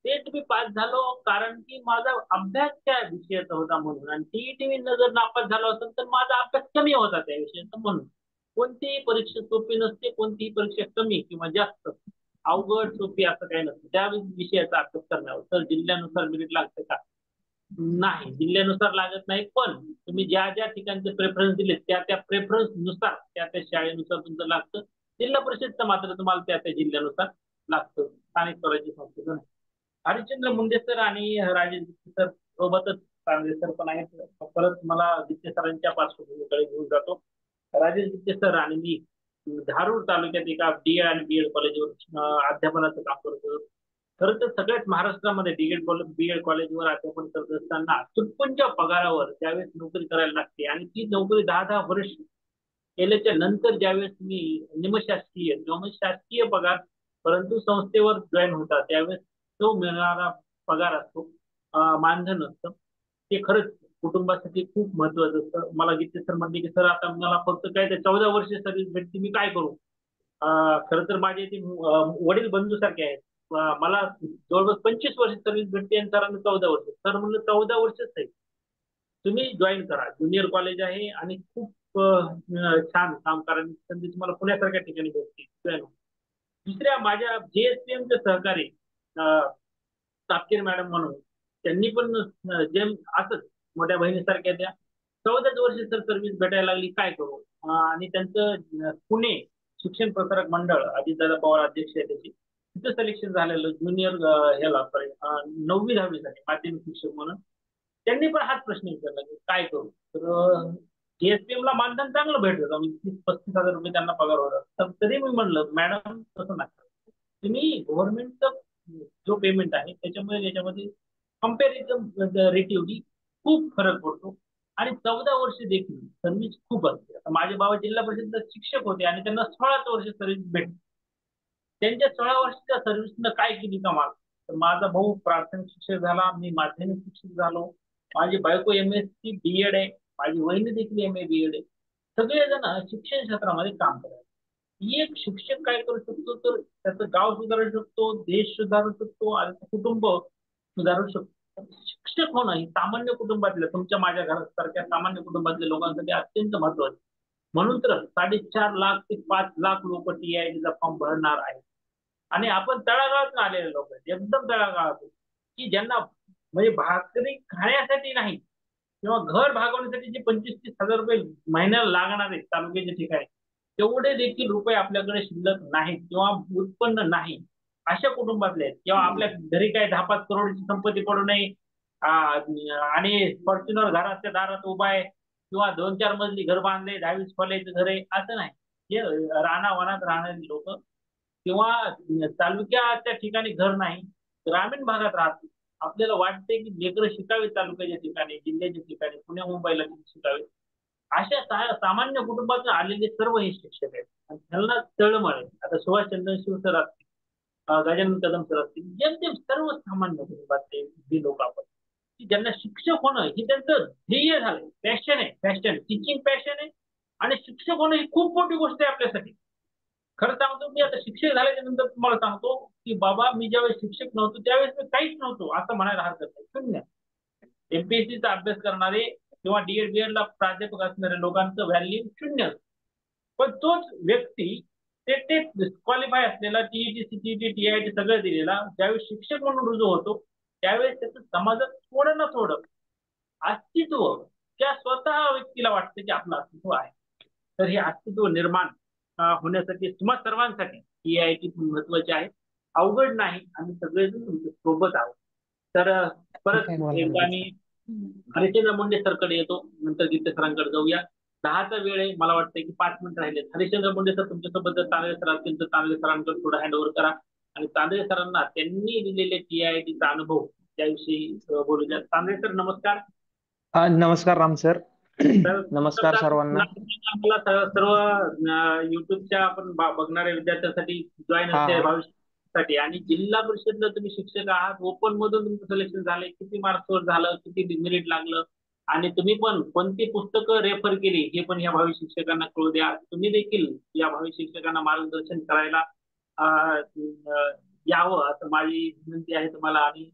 स्टेट मी पास झालो कारण की माझा अभ्यास त्या विषयाचा होता म्हणून, आणि टीईटी मी जर नापास झालो असेल तर माझा अभ्यास कमी होता त्या विषयाचा म्हणून. कोणतीही परीक्षा सोपी नसते, कोणतीही परीक्षा कमी किंवा जास्त अवघड सोपी असं काही नसतं त्या विषयाचा अभ्यास करण्यावर. तर जिल्ह्यानुसार मेरिट लागते का? नाही, जिल्ह्यानुसार लागत नाही, पण तुम्ही ज्या ज्या ठिकाणचे प्रेफरन्स दिले त्या त्या प्रेफरन्स नुसार त्या त्या शाळेनुसार तुमचं लागतं. जिल्हा परिषदचं मात्र तुम्हाला त्या त्या जिल्ह्यानुसार लागतं, स्थानिक स्वराज्य संस्थेचं नाही. हरिश्चंद्र मुंडे सर आणि राजेश गित्ते सर सोबतच चांगले सर पण आहेत. परत मला गित्ते सरांच्या पार्श्वभूमीकडे घेऊन जातो. राजेश गित्ते सर आणि मी धारूर तालुक्यात एका डीएड आणि बीएड कॉलेजवर अध्यापनाचं काम करतो. खरं तर सगळ्याच महाराष्ट्रामध्ये बीएड कॉलेजवर अध्यापन करत असताना तुटपुंच्या पगारावर ज्यावेळेस नोकरी करायला लागते, आणि ती नोकरी 10-10 वर्ष केल्याच्या नंतर ज्यावेळेस तुम्ही निमशासकीय किंवा शासकीय पगार परंतु संस्थेवर जॉईन होता, त्यावेळेस तो मिळणारा पगार असतो, मानधन असतं, ते खरंच कुटुंबासाठी खूप महत्वाचं असतं. मला गीते सर म्हणले की सर आता मला फक्त काय ते 14 वर्ष सर्व्हिस भेटते, मी काय करू? खरं तर माझे ते वडील बंधू सारखे आहेत. मला जवळपास 25 वर्ष सर्व्हिस भेटते आणि सरांना 14 वर्ष. सर म्हणलं 14 वर्षच आहे, तुम्ही जॉईन करा, ज्युनियर कॉलेज आहे आणि खूप छान काम करायची संधी तुम्हाला पुण्यासारख्या ठिकाणी भेटते. join व्हा. दुसऱ्या माझ्या जेएसपीएमचे सहकारी तापकीर मॅडम म्हणून, त्यांनी पण जे असंच मोठ्या बहिणीसारख्या त्या 14 वर्ष सर सर्व्हिस भेटायला लागली, काय करू? आणि त्यांचं पुणे शिक्षण प्रसारक मंडळ, अजितदादा पवार अध्यक्ष आहे त्याची, तिथं सिलेक्शन झालेलं ज्युनियर ह्याला 9वी-10वी साठी माध्यमिक शिक्षक म्हणून. त्यांनी पण हाच प्रश्न विचारला की काय करू? तर जेएसपीएम ला मानधन चांगलं भेटत, 30-35 हजार रुपये त्यांना पगार होता. तर तरी मी म्हणलं मॅडम तसं नका, तुम्ही गव्हर्नमेंटचा जो पेमेंट आहे त्याच्यामध्ये कम्पॅरिझन रेटिव्हली खूप फरक पडतो, आणि 14 वर्ष देखील सर्व्हिस खूप असते. आता माझे बाबा जिल्हा परिषदला शिक्षक होते आणि त्यांना 16 वर्ष सर्व्हिस भेटते. त्यांच्या 16 वर्षाच्या सर्व्हिसनं काय केली कमाल. तर माझा भाऊ प्राथमिक शिक्षक झाला, मी माध्यमिक शिक्षक झालो, माझी बायको MSc BEd आहे, माझी वहिनी देखील MA BEd आहे. सगळेजण शिक्षण क्षेत्रामध्ये काम करतात. एक शिक्षक काय करू शकतो, तर त्याचं गाव सुधारू शकतो, देश सुधारू शकतो आणि कुटुंब सुधारू शकतो. शिक्षक होणं ही सामान्य कुटुंबातल्या, तुमच्या माझ्या घरासारख्या सामान्य कुटुंबातल्या लोकांसाठी अत्यंत महत्वाचं. म्हणून तर 4.5 लाख ते 5 लाख लोक TIT चा फॉर्म भरणार आहेत. आणि आपण तळागाळातून आलेले लोक आहेत, एकदम तळागाळातून, की ज्यांना म्हणजे भाकरी खाण्यासाठी नाही किंवा घर भागवण्यासाठी जे 25-30 हजार रुपये महिन्याला लागणार आहेत तालुक्याच्या ठिकाणी, तेवढे देखील रुपये आपल्याकडे शिल्लक नाहीत किंवा उत्पन्न नाही, अशा कुटुंबातले आहेत. किंवा आपल्या घरी काय 10-5 करोडची संपत्ती पडू नये आणि फॉर्च्युनर घराच्या दारात उभा आहे किंवा 2-4 मजली घर बांधले, 10-20 खोल्याचं घर आहे, असं नाही. हे रानावनात राहणारी लोक किंवा तालुक्याच्या ठिकाणी घर नाही, ग्रामीण भागात राहतात. आपल्याला वाटते की लेकरं शिकावे तालुक्याच्या ठिकाणी, जिल्ह्याच्या ठिकाणी, पुणे मुंबईला शिकावे. अशा सामान्य कुटुंबातून आलेले सर्व हे शिक्षक आहेत आणि त्यांना तळमळ आहे. आता सुभाषचंद्र शिव सर असतील, गजानन कदम सर असतील, जेमतेम सर्व सामान्य कुटुंबातले जे लोक आपण, की ज्यांना शिक्षक होणं ही त्यांचं ध्येय झालंय, पॅशन आहे, पॅशन टीचिंग पॅशन आहे. आणि शिक्षक होणं ही खूप मोठी गोष्ट आहे आपल्यासाठी. खरं सांगतो, मी आता शिक्षक झाल्याच्या नंतर तुम्हाला सांगतो की बाबा, मी ज्यावेळेस शिक्षक नव्हतो त्यावेळेस मी काहीच नव्हतो असं म्हणायला हरकत नाही. शून्य. MPSCचा अभ्यास करणारे किंवा DED ला प्राध्यापक असणाऱ्या लोकांचं व्हॅल्यू शून्य. पण तोच व्यक्ती ते क्वालिफाय असलेला TET CTET TIT सगळं दिलेला ज्यावेळेस शिक्षक म्हणून रुजू होतो, त्यावेळेस त्याचं समाजात थोडं ना थोडं अस्तित्व त्या स्वतः व्यक्तीला वाटतं की आपलं अस्तित्व आहे. तर हे अस्तित्व निर्माण होण्यासाठी तुम्हा सर्वांसाठी TIT महत्वाचे आहे. अवघड नाही, आम्ही सगळेजण तुमच्या सोबत आहोत. तर परत एकदा मी हरिश्चंद्र मुंडे सरकडे येतो, नंतर गीते सरांकडे जाऊया. 10चा वेळ आहे, मला वाटतं की 5 मिनिट राहिले. हरिश्चंद्र मुंडे सर, तुमच्यासोबत जर तांदळे सर असतील तर तांदळे सरांकडे थोडं हँडओव्हर करा आणि तांदळे सरांना त्यांनी दिलेले TITचा अनुभव त्याविषयी बोलू द्या. तांदळे सर, नमस्कार. नमस्कार राम सर. तर नमस्कार सर्वांना. आम्हाला सर्व युट्यूबच्या आपण बघणाऱ्या विद्यार्थ्यांसाठी जॉईन असलेल्या भविष्यासाठी, आणि जिल्हा परिषदला तुम्ही शिक्षक आहात, ओपन मधून तुमचं सिलेक्शन झालंय, किती मार्क्सवर झालं, किती डिमेरिट लागलं, आणि तुम्ही पण कोणती पुस्तकं रेफर केली हे पण या भावी शिक्षकांना कळू द्या. तुम्ही देखील या भावी शिक्षकांना मार्गदर्शन करायला यावं असं माझी विनंती आहे तुम्हाला. आणि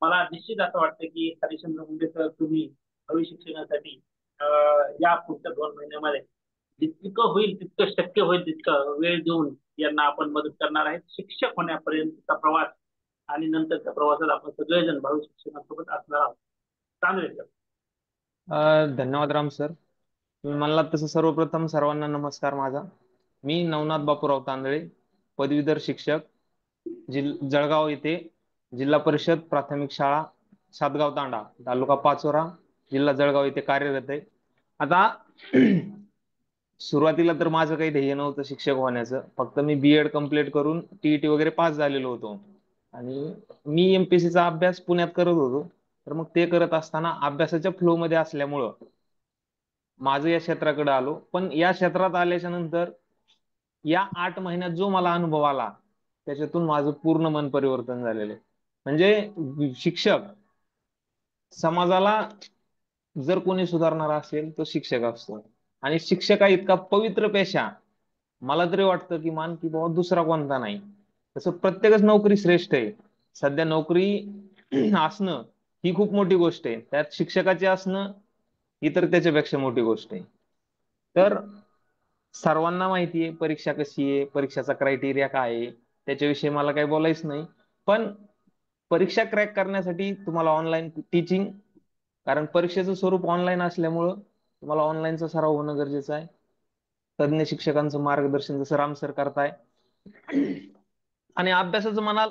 मला निश्चित असं वाटतं की हरिश्चंद्र मुंडे सर, तुम्ही भावी शिक्षणासाठी या पुढच्या 2 महिन्यामध्ये जितकं होईल तितकं, शक्य होईल तितकं वेळ देऊन यांना आपण मदत करणार आहेत. शिक्षक होण्यापर्यंतचा प्रवास आणि नंतरच्या प्रवासात आपण सगळेजण भावी शिक्षणासोबत असणार आहोत. चांगले सर. धन्यवाद राम सर. तुम्ही म्हणलात तसं सर्वप्रथम सर्वांना नमस्कार माझा. मी नवनाथ बापूराव तांदळे, पदवीधर शिक्षक, जळगाव येथे जिल्हा परिषद प्राथमिक शाळा सातगाव तांडा, तालुका पाचोरा, जिल्हा जळगाव येथे कार्यरत आहे. आता सुरुवातीला तर माझं काही ध्येय नव्हतं शिक्षक होण्याचं. फक्त मी BEd कम्प्लीट करून TET वगैरे पास झालेलो होतो आणि मी MPSCचा अभ्यास पुण्यात करत होतो. तर मग ते करत असताना अभ्यासाच्या फ्लो मध्ये असल्यामुळं माझं या क्षेत्राकडे आलो. पण या क्षेत्रात आल्याच्या नंतर या 8 महिन्यात जो मला अनुभव आला त्याच्यातून माझं पूर्ण मन परिवर्तन झालेलं आहे. म्हणजे शिक्षक, समाजाला जर कोणी सुधारणारा असेल तो शिक्षक असतो. आणि शिक्षक हा इतका पवित्र पेशा मला तरी वाटतं की मान की बाबा दुसरा कोणता नाही. तसं प्रत्येकच नोकरी श्रेष्ठ आहे. सध्या नोकरी असणं ही खूप मोठी गोष्ट आहे, त्यात शिक्षकाचे असणं ही तर त्याच्यापेक्षा मोठी गोष्ट आहे. तर सर्वांना माहिती आहे परीक्षा कशी आहे, परीक्षाचा क्रायटेरिया काय आहे, त्याच्याविषयी मला काही बोलायचं नाही. पण परीक्षा क्रॅक करण्यासाठी तुम्हाला ऑनलाईन टीचिंग, कारण परीक्षेचं स्वरूप ऑनलाईन असल्यामुळं तुम्हाला ऑनलाईनचा सराव होणं गरजेचं आहे. तज्ञ शिक्षकांचं मार्गदर्शन जसं राम सर करताय. आणि अभ्यासाचं म्हणाल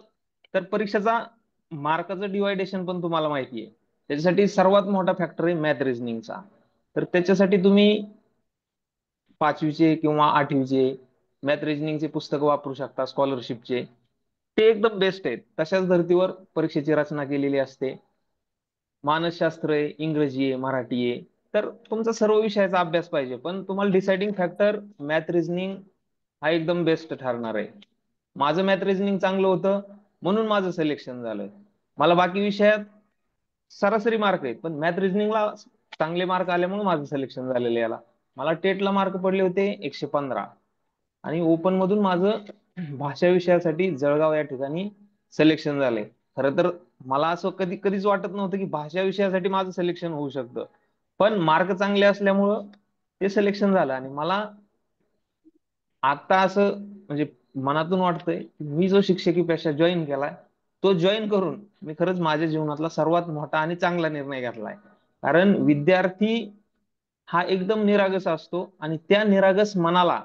तर परीक्षेचा मार्काचं डिवायडेशन पण तुम्हाला माहिती आहे. त्याच्यासाठी सर्वात मोठा फॅक्टर आहे मॅथ रिझनिंगचा. तर त्याच्यासाठी तुम्ही 5वीचे किंवा 8वीचे मॅथ रिझनिंगचे पुस्तक वापरू शकता स्कॉलरशिपचे. ते एकदम बेस्ट आहेत. तशाच धर्तीवर परीक्षेची रचना केलेली असते. मानसशास्त्र आहे, इंग्रजी आहे, मराठी आहे. तर तुमचा सर्व विषयाचा अभ्यास पाहिजे, पण तुम्हाला डिसाइडिंग फॅक्टर मॅथ रिझनिंग हा एकदम बेस्ट ठरणार आहे. माझं मॅथ रिझनिंग चांगलं होतं म्हणून माझं सिलेक्शन झालं. मला बाकी विषयात सरासरी मार्क आहेत, पण मॅथ रिझनिंगला चांगले मार्क आल्यामुळे माझं सिलेक्शन झालेलं याला. मला टेटला मार्क पडले होते 115 आणि ओपन मधून माझं भाषा विषयासाठी जळगाव या ठिकाणी सिलेक्शन झालंय. खरं तर मला असं कधीच वाटत नव्हतं की भाषा विषयासाठी माझं सिलेक्शन होऊ शकतं, पण मार्क चांगले असल्यामुळं ते सिलेक्शन झालं. आणि मला आता असं म्हणजे मनातून वाटतंय की मी जो शिक्षकी पेशा जॉईन केलाय तो जॉईन करून मी खरंच माझ्या जीवनातला सर्वात मोठा आणि चांगला निर्णय घेतलाय. कारण विद्यार्थी हा एकदम निरागस असतो आणि त्या निरागस मनाला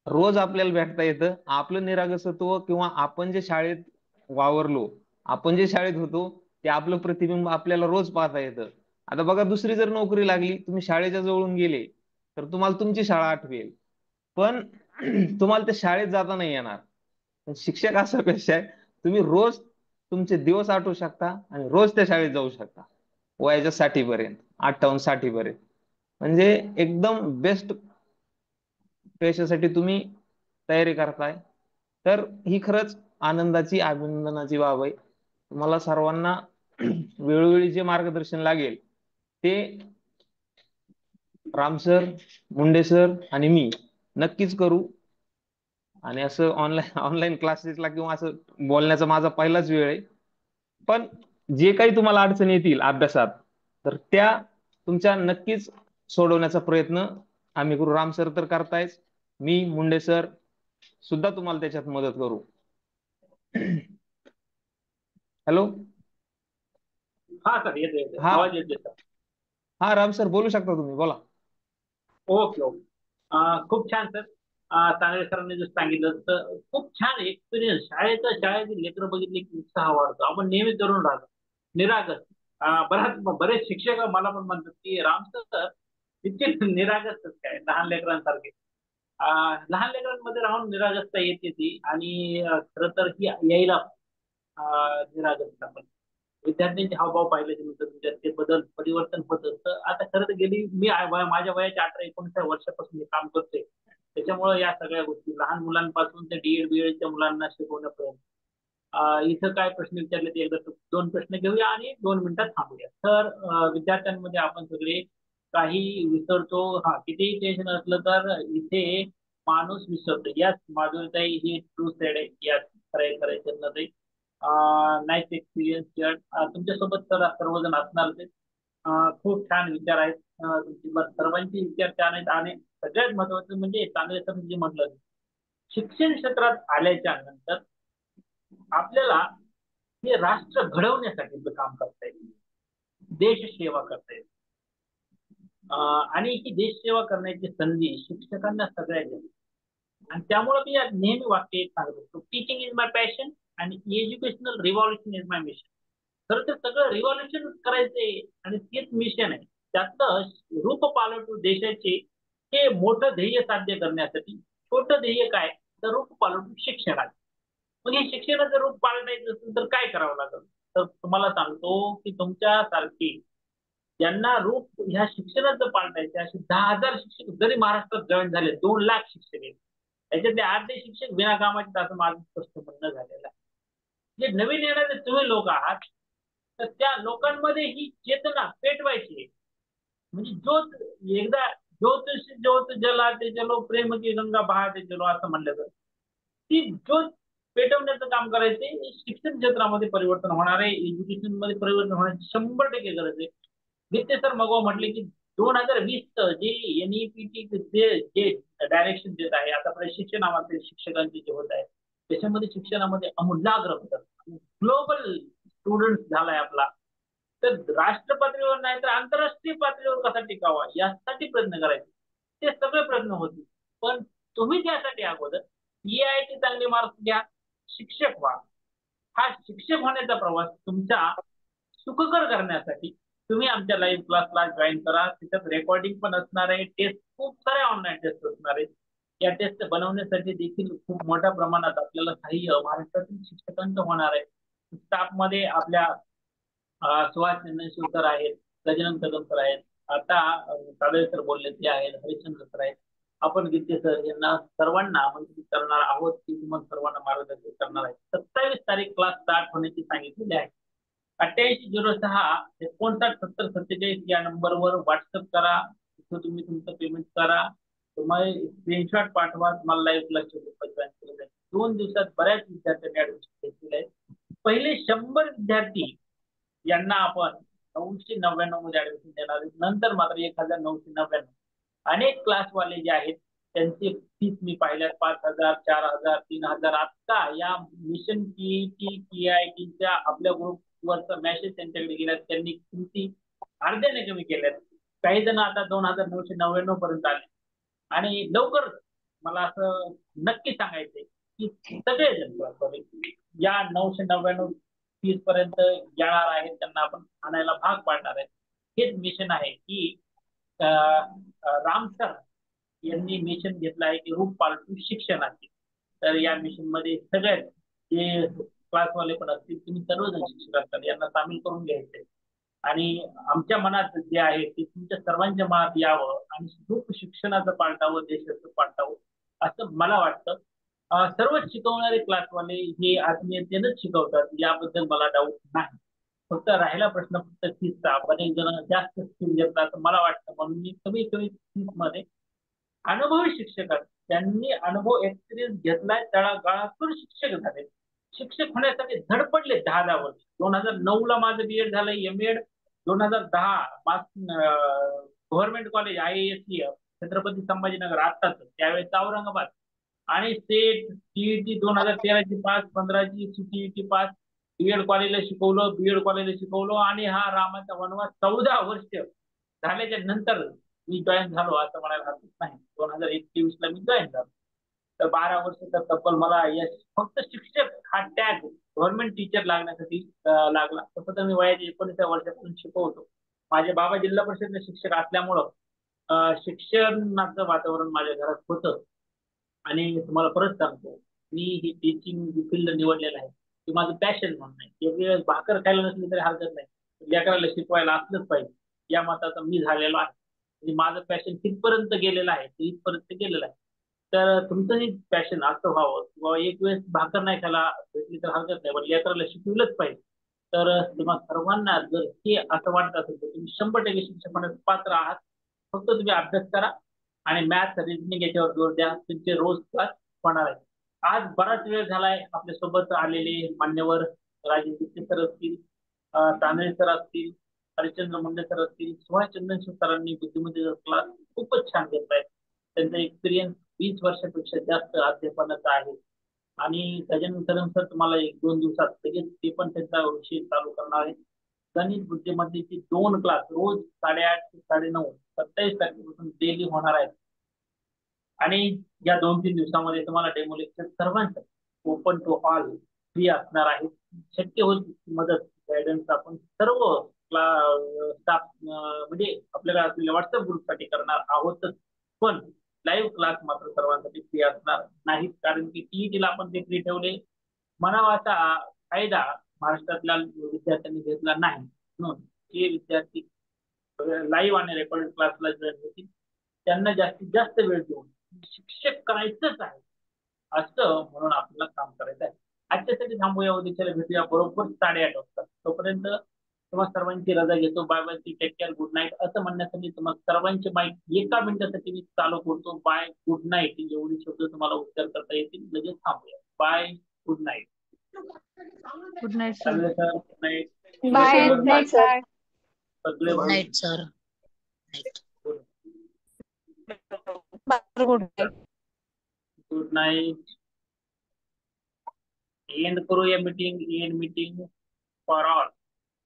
रोज आपल्याला भेटता येतं. आपलं निरागसत्व किंवा आपण जे शाळेत वावरलो, आपण जे शाळेत होतो ते आपलं प्रतिबिंब आपल्याला रोज पाहता येतं. आता बघा, दुसरी जर नोकरी लागली, तुम्ही शाळेच्या जवळून गेले तर तुम्हाला तुमची शाळा आठवेल, पण तुम्हाला त्या शाळेत जाता नाही येणार. पण शिक्षक असा पेशा आहे, तुम्ही रोज तुमचे दिवस आठवू शकता आणि रोज त्या शाळेत जाऊ शकता वयाच्या 60 पर्यंत, 58-60 पर्यंत. म्हणजे एकदम बेस्ट पेशासाठी तुम्ही तयारी करताय. तर ही खरंच आनंदाची, अभिनंदनाची बाब आहे. तुम्हाला सर्वांना वेळोवेळी जे मार्गदर्शन लागेल ते राम सर, मुंडे सर आणि मी नक्कीच करू. आणि असं ऑनलाईन ऑनलाईन क्लासेसला किंवा असं बोलण्याचा माझा पहिलाच वेळ आहे. पण जे काही तुम्हाला अडचणी येतील अभ्यासात तर त्या तुमच्या नक्कीच सोडवण्याचा प्रयत्न आम्ही करू. राम सर तर करतायच, मी, मुंडे सर सुद्धा तुम्हाला त्याच्यात मदत करू. हॅलो. हा सर, येते येते, हा आवाज येते सर. हा राम सर, बोलू शकता तुम्ही, बोला. Okay okay. खूप छान सर. तांदळे सरांनी जसं सांगितलं तर खूप छान एक्सपिरियन्स. शाळेचे लेकरं बघितले की उत्साह वाढतो. आपण नेहमी करून राहतो निरागस. बरेच शिक्षक मला पण म्हणतात की राम सर इतके निरागस काय लहान लेकरांसारखे. लहान लेकरांमध्ये राहून निरागसता येते ती. आणि खरं तर ही यायला निरागसता पण विद्यार्थ्यांचे हावभाव पाहिले तर त्याच्यात ते बदल परिवर्तन होत असतं. आता खरं तर गेली मी माझ्या वयाच्या 18-19 वर्षापासून हे काम करतोय. त्याच्यामुळे या सगळ्या गोष्टी लहान मुलांपासून ते डीएड बीएडच्या मुलांना शिकवण्यापर्यंत इथं काय प्रश्न विचारले ते एकदा दोन प्रश्न घेऊया आणि 2 मिनिटात थांबूया. तर विद्यार्थ्यांमध्ये आपण सगळे काही विसरतो. हा, कितीही टेन्शन असलं तर इथे माणूस विसरतो. याच माधुरीताई ही ट्रू साइड आहे. याच करायचं नाही. Nice experience share. तुमच्यासोबत तर सर्वजण असणार ते. खूप छान विचार आहेत तुमची. सर्वांचे विचार छान आहेत. आणि सगळ्यात महत्वाचं म्हणजे चांगले सर जे म्हटलं, शिक्षण क्षेत्रात आल्याच्या नंतर आपल्याला हे राष्ट्र घडवण्यासाठी काम करता येईल, देश सेवा करता येईल. आणि ही देश सेवा करण्याची संधी शिक्षकांना सगळ्या देतात. आणि त्यामुळे मी नेहमी वाक्य एक सांगत असतो, टीचिंग इज माय पॅशन आणि educational revolution is my mission. खरं तर सगळं रिव्हॉल्युशन करायचंय आणि तेच मिशन आहे. त्याचं रूप पालटू देशाचे हे मोठं ध्येय साध्य करण्यासाठी छोटं ध्येय काय तर रूप पालटू शिक्षण आहे. मग हे शिक्षणाचं रूप पालटायचं असेल तर काय करावं लागेल? तर तुम्हाला सांगतो की तुमच्यासारखी ज्यांना रूप ह्या शिक्षणाचं पालटायचे असे 10,000 शिक्षक जरी महाराष्ट्रात जॉईन झाले, 2 लाख शिक्षक आहेत. त्याच्यातले अर्धे शिक्षक बिनाकामाचे असं माझं स्पष्ट म्हणणं झालेलं आहे. जे नवीन येणारे तुम्ही लोक आहात तर त्या लोकांमध्ये ही चेतना पेटवायची आहे. म्हणजे ज्योत एकदा ज्योत ज्योत जलाते चलो प्रेम की गंगा बहाते चलो असं म्हणलं जातं. ती ज्योत पेटवण्याचं काम करायचे. शिक्षण क्षेत्रामध्ये परिवर्तन होणार आहे. एज्युकेशन मध्ये परिवर्तन होण्याची 100% गरज आहे. नित्य सर मग म्हटले की 2020 जे एनईपीटी जे जे डायरेक्शन देत आहे आता प्रशिक्षणामध्ये शिक्षकांचे जे होत आहे त्याच्यामध्ये शिक्षणामध्ये आमूलाग्र बदल, ग्लोबल स्टुडंट झालाय आपला. तर राष्ट्र पातळीवर नाही तर आंतरराष्ट्रीय पातळीवर कसा टिकावा यासाठी प्रयत्न करायचे. ते सगळे प्रयत्न होतील. पण तुम्ही त्यासाठी अगोदर EIT चांगले मार्क्स घ्या, शिक्षक व्हा. हा शिक्षक होण्याचा प्रवास तुमचा सुखकर करण्यासाठी तुम्ही आमच्या लाईव्ह क्लासला जॉईन करा. त्याच्यात रेकॉर्डिंग पण असणार आहे. टेस्ट खूप साऱ्या ऑनलाईन टेस्ट असणार आहेत. या टेस्ट बनवण्यासाठी देखील खूप मोठ्या प्रमाणात आपल्याला सहाय्य महाराष्ट्रातील शिक्षकांचं होणार आहे. स्टाफमध्ये आपल्या सुहास चंदनशिव सर आहेत, गजानन कदम सर आहेत, आता सादळे सर बोलले ते आहेत, हरिश्चंद्र सर आहेत. आपण गीते सर यांना सर्वांना आमंत्रित करणार आहोत की तुम्हाला सर्वांना मार्गदर्शन करणार आहे. 27 तारीख क्लास स्टार्ट होण्याची सांगितलेली आहे. 8806 एकोणसाठ 70 47 या नंबरवर व्हॉट्सअप करा. तिथं तुम्ही तुमचं पेमेंट करा. तुम्हाला स्क्रीनशॉट पाठवा. तुम्हाला लाईव्ह क्लास 2 दिवसात बऱ्याच विद्यार्थ्यांनी ऍडमिशन घेतलेलं आहे. पहिले 100 विद्यार्थी यांना आपण 999 मध्ये ऍडमिशन देणार आहे. नंतर मात्र 1999. अनेक क्लासवाले जे आहेत त्यांची फीस मी पाहिल्यात 5,000 4,000 3,000. आता या मिशन टीईटी टीआयटीच्या आपल्या ग्रुपवरचा मेसेज त्यांच्याकडे गेला, त्यांनी किमती अर्ध्याने कमी केल्यात. काही जण आता 2,999 पर्यंत आले. आणि लवकर मला असं नक्की सांगायचंय की सगळेजण क्लासवाले या 999 फीस पर्यंत येणार आहेत, त्यांना आपण आणायला भाग पाडणार आहे. हेच मिशन आहे की राम सर यांनी मिशन घेतलं आहे की रूप पालटू शिक्षणाचे. तर या मिशन मध्ये सगळ्यात जे क्लासवाले पण असतील तुम्ही सर्वजण शिक्षक असतात यांना सामील करून घ्यायचंय. आणि आमच्या मनात जे आहे ते तुमच्या सर्वांच्या मनात यावं आणि रूप शिक्षणाचं पालटावं, देशाचं पालटावं असं मला वाटतं. सर्वच शिकवणारे क्लासवाले हे आत्मीयतेनंच शिकवतात याबद्दल मला डाऊट नाही. फक्त राहिला प्रश्न फक्त फीसचा. बरेच जण जास्त फीस घेतात असं मला वाटतं, म्हणून मी कमी कमी फीस मध्ये अनुभवी शिक्षक आहेत, त्यांनी अनुभव एक्सपिरियन्स घेतलाय, तळागाळातून शिक्षक झाले, शिक्षक होण्यासाठी धडपडले 10 वर्ष. 2009 ला माझं बीएड झालं, MEd 2010 government college IASC Chhatrapati Sambhajinagar आत्ताच, त्यावेळेस औरंगाबाद. आणि सेट टीईटी 2013 ची पास, 15 ची सीटीईटी पास. बीएड कॉलेजला शिकवलं आणि हा रामाचा वनवास 14 वर्ष झाल्याच्या नंतर मी जॉईन झालो असं म्हणायला हरकत नाही. 2021 ला मी जॉईन झालो. तर 12 वर्षाचा तब्बल मला यश फक्त शिक्षक हा टॅग गव्हर्नमेंट टीचर लागण्यासाठी लागला. तसं तर मी वयाच्या 19व्या वर्षापासून शिकवतो. माझे बाबा जिल्हा परिषदचे शिक्षक असल्यामुळं शिक्षणाचं वातावरण माझ्या घरात होतं. आणि तुम्हाला परत सांगतो, मी ही टीचिंग फील्ड निवडलेलं आहे की माझं पॅशन म्हणून नाही. एक वेळेस भाकर खायला नसली तरी हरकत नाही, लेकराला शिकवायला असलंच पाहिजे या मताचा मी झालेलो आहे. म्हणजे माझं पॅशन तिथपर्यंत गेलेलं आहे, इथपर्यंत गेलेलं आहे. तर तुमचंही पॅशन असं व्हावं किंवा एक वेळेस भाकर नाही खायला भेटली तर हरकत नाही, पण लेकराला शिकवलंच पाहिजे. तर तुम्हाला सर्वांना जर हे असं वाटत असेल तर तुम्ही 100% शिक्षक होण्यास पात्र आहात. फक्त तुम्ही अभ्यास करा आणि मॅथ रिजनिंग याच्यावर जोर द्या. तुमचे रोज क्लास होणार आहे. आज बराच वेळ झालाय. आपल्यासोबत आलेले मान्यवर राजे दित्ते सर असतील, तांदळे सर असतील, हरिश्चंद्र मुंडे सर असतील, सुभाष चंद्रशेखर सरांनी बुद्धिमत्तेचा क्लास खूपच छान घेतलाय. त्यांचा एक्सपिरियन्स 20 वर्षापेक्षा जास्त अध्यापनाचा आहे. आणि त्याच्यानंतर सर तुम्हाला 1-2 दिवसात लगेच ते पण त्यांचा विषय चालू करणार आहे. गणित बुद्धिमत्तेचे 2 क्लास रोज 8:30 ते 9:30 27 तारखेपासून डेली होणार आहेत. आणि या 2-3 दिवसामध्ये तुम्हाला डेमो लेक्चर सर्वांचं ओपन टू ऑल फ्री असणार आहे. शक्य होईल मदत गायडन्स आपण सर्व स्टाफ म्हणजे आपल्याला असलेल्या व्हॉट्सअप ग्रुपसाठी करणार आहोतच. पण लाईव्ह क्लास मात्र सर्वांसाठी फ्री असणार नाहीत, कारण की टीईटीला आपण ते फ्री ठेवले. म्हणावा असा फायदा महाराष्ट्रातल्या विद्यार्थ्यांनी घेतला नाही, म्हणून जे विद्यार्थी लाईव्ह आणि रेकॉर्डेड क्लासला जॉईन होतील त्यांना जास्तीत जास्त वेळ देऊन शिक्षक करायचंच आहे असं म्हणून आपल्याला काम करायचं आहे. आजच्यासाठी थांबूया, उद्याच्याला भेटूया बरोबर 8:30 वाजता. तोपर्यंत तुम्हाला सर्वांची रजा घेतो. Bye bye, take care, good night असं म्हणण्यासाठी तुम्हाला सर्वांचे माईक 1 मिनिटासाठी मी चालू करतो. बाय, गुड नाईट एवढी शब्द तुम्हाला उच्चार करता येतील. लगेच थांबूया. Bye, good night. Good night sir. Sir good night. Bye, good night sir. सगळे good night sir. Good night. Good night. End करूया meeting. End meeting for all.